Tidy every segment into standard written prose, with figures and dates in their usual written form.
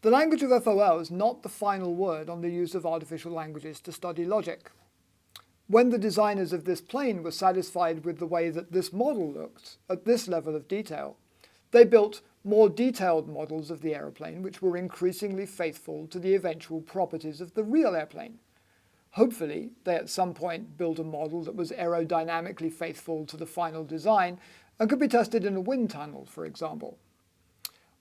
The language of FOL is not the final word on the use of artificial languages to study logic. When the designers of this plane were satisfied with the way that this model looked at this level of detail, they built more detailed models of the aeroplane which were increasingly faithful to the eventual properties of the real airplane. Hopefully, they at some point built a model that was aerodynamically faithful to the final design and could be tested in a wind tunnel, for example.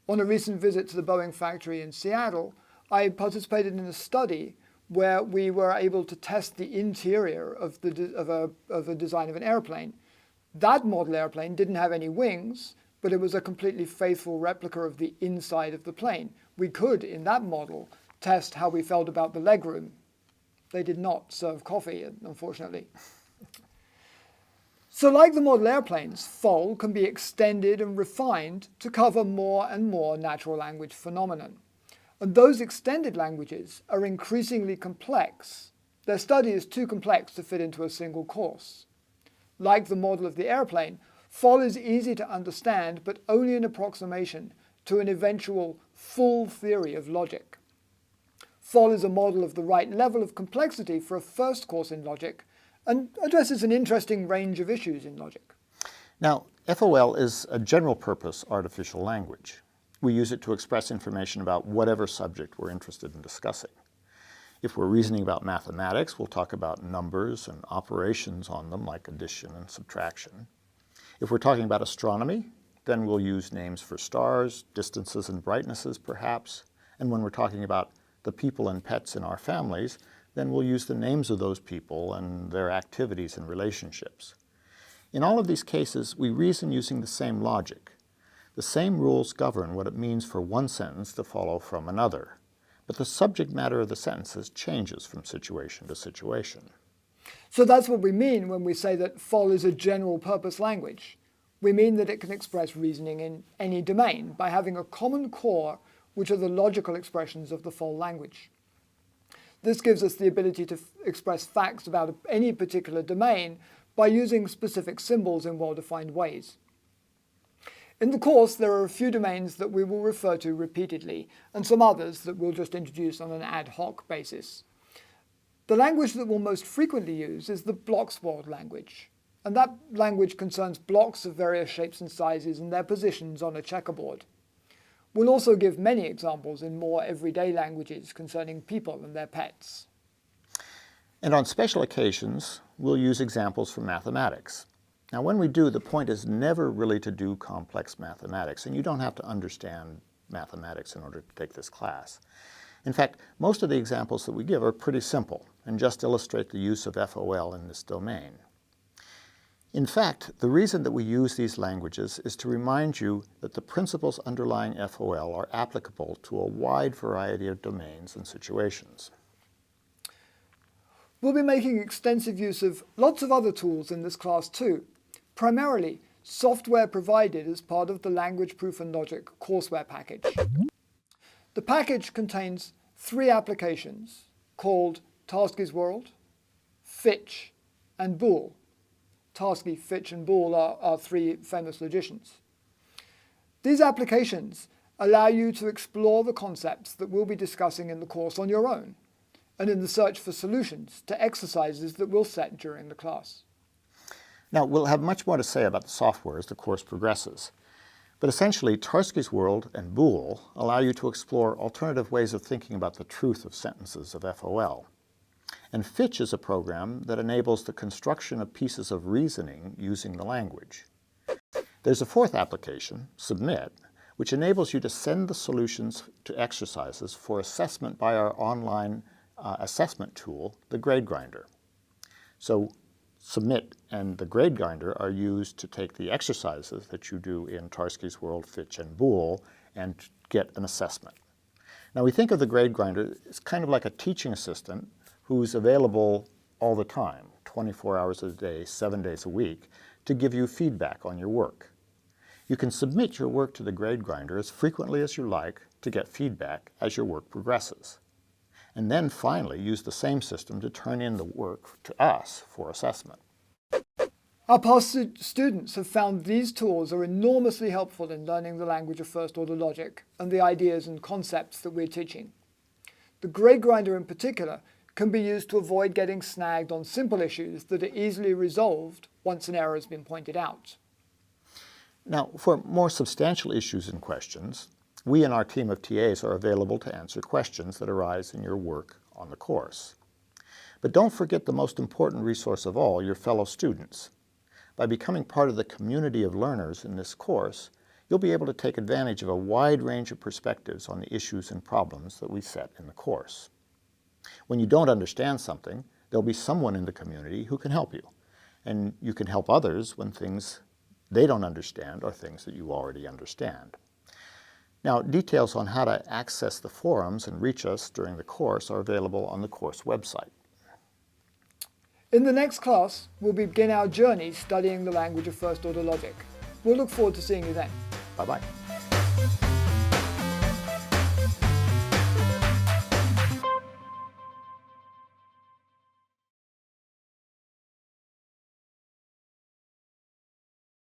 On a recent visit to the Boeing factory in Seattle, I participated in a study where we were able to test the interior of a design of an airplane. That model airplane didn't have any wings, but it was a completely faithful replica of the inside of the plane. We could, in that model, test how we felt about the legroom. They did not serve coffee, unfortunately. So like the model airplanes, FOL can be extended and refined to cover more and more natural language phenomenon. And those extended languages are increasingly complex. Their study is too complex to fit into a single course. Like the model of the airplane, FOL is easy to understand, but only an approximation to an eventual full theory of logic. FOL is a model of the right level of complexity for a first course in logic, and addresses an interesting range of issues in logic. Now, FOL is a general-purpose artificial language. We use it to express information about whatever subject we're interested in discussing. If we're reasoning about mathematics, we'll talk about numbers and operations on them, like addition and subtraction. If we're talking about astronomy, then we'll use names for stars, distances and brightnesses, perhaps. And when we're talking about the people and pets in our families, then we'll use the names of those people and their activities and relationships. In all of these cases, we reason using the same logic. The same rules govern what it means for one sentence to follow from another, but the subject matter of the sentences changes from situation to situation. So that's what we mean when we say that FOL is a general-purpose language. We mean that it can express reasoning in any domain by having a common core, which are the logical expressions of the FOL language. This gives us the ability to express facts about any particular domain by using specific symbols in well-defined ways. In the course, there are a few domains that we will refer to repeatedly, and some others that we'll just introduce on an ad hoc basis. The language that we'll most frequently use is the blocks world language, and that language concerns blocks of various shapes and sizes and their positions on a checkerboard. We'll also give many examples in more everyday languages concerning people and their pets. And on special occasions, we'll use examples from mathematics. Now, when we do, the point is never really to do complex mathematics, and you don't have to understand mathematics in order to take this class. In fact, most of the examples that we give are pretty simple and just illustrate the use of FOL in this domain. In fact, the reason that we use these languages is to remind you that the principles underlying FOL are applicable to a wide variety of domains and situations. We'll be making extensive use of lots of other tools in this class too, primarily software provided as part of the Language Proof and Logic courseware package. The package contains 3 applications called Tarski's World, Fitch, and Boole. Tarski, Fitch, and Boole are 3 famous logicians. These applications allow you to explore the concepts that we'll be discussing in the course on your own, and in the search for solutions to exercises that we'll set during the class. Now, we'll have much more to say about the software as the course progresses, but essentially Tarski's World and Boole allow you to explore alternative ways of thinking about the truth of sentences of FOL. And Fitch is a program that enables the construction of pieces of reasoning using the language. There's a 4th application, Submit, which enables you to send the solutions to exercises for assessment by our online assessment tool, the Grade Grinder. So Submit and the Grade Grinder are used to take the exercises that you do in Tarski's World, Fitch, and Boole and get an assessment. Now, we think of the Grade Grinder as kind of like a teaching assistant who's available all the time, 24 hours a day, 7 days a week, to give you feedback on your work. You can submit your work to the Grade Grinder as frequently as you like to get feedback as your work progresses. And then finally use the same system to turn in the work to us for assessment. Our past students have found these tools are enormously helpful in learning the language of first-order logic and the ideas and concepts that we're teaching. The grade grinder in particular can be used to avoid getting snagged on simple issues that are easily resolved once an error has been pointed out. Now, for more substantial issues and questions, we and our team of TAs are available to answer questions that arise in your work on the course. But don't forget the most important resource of all, your fellow students. By becoming part of the community of learners in this course, you'll be able to take advantage of a wide range of perspectives on the issues and problems that we set in the course. When you don't understand something, there'll be someone in the community who can help you, and you can help others when things they don't understand are things that you already understand. Now, details on how to access the forums and reach us during the course are available on the course website. In the next class, we'll begin our journey studying the language of first-order logic. We'll look forward to seeing you then. Bye-bye.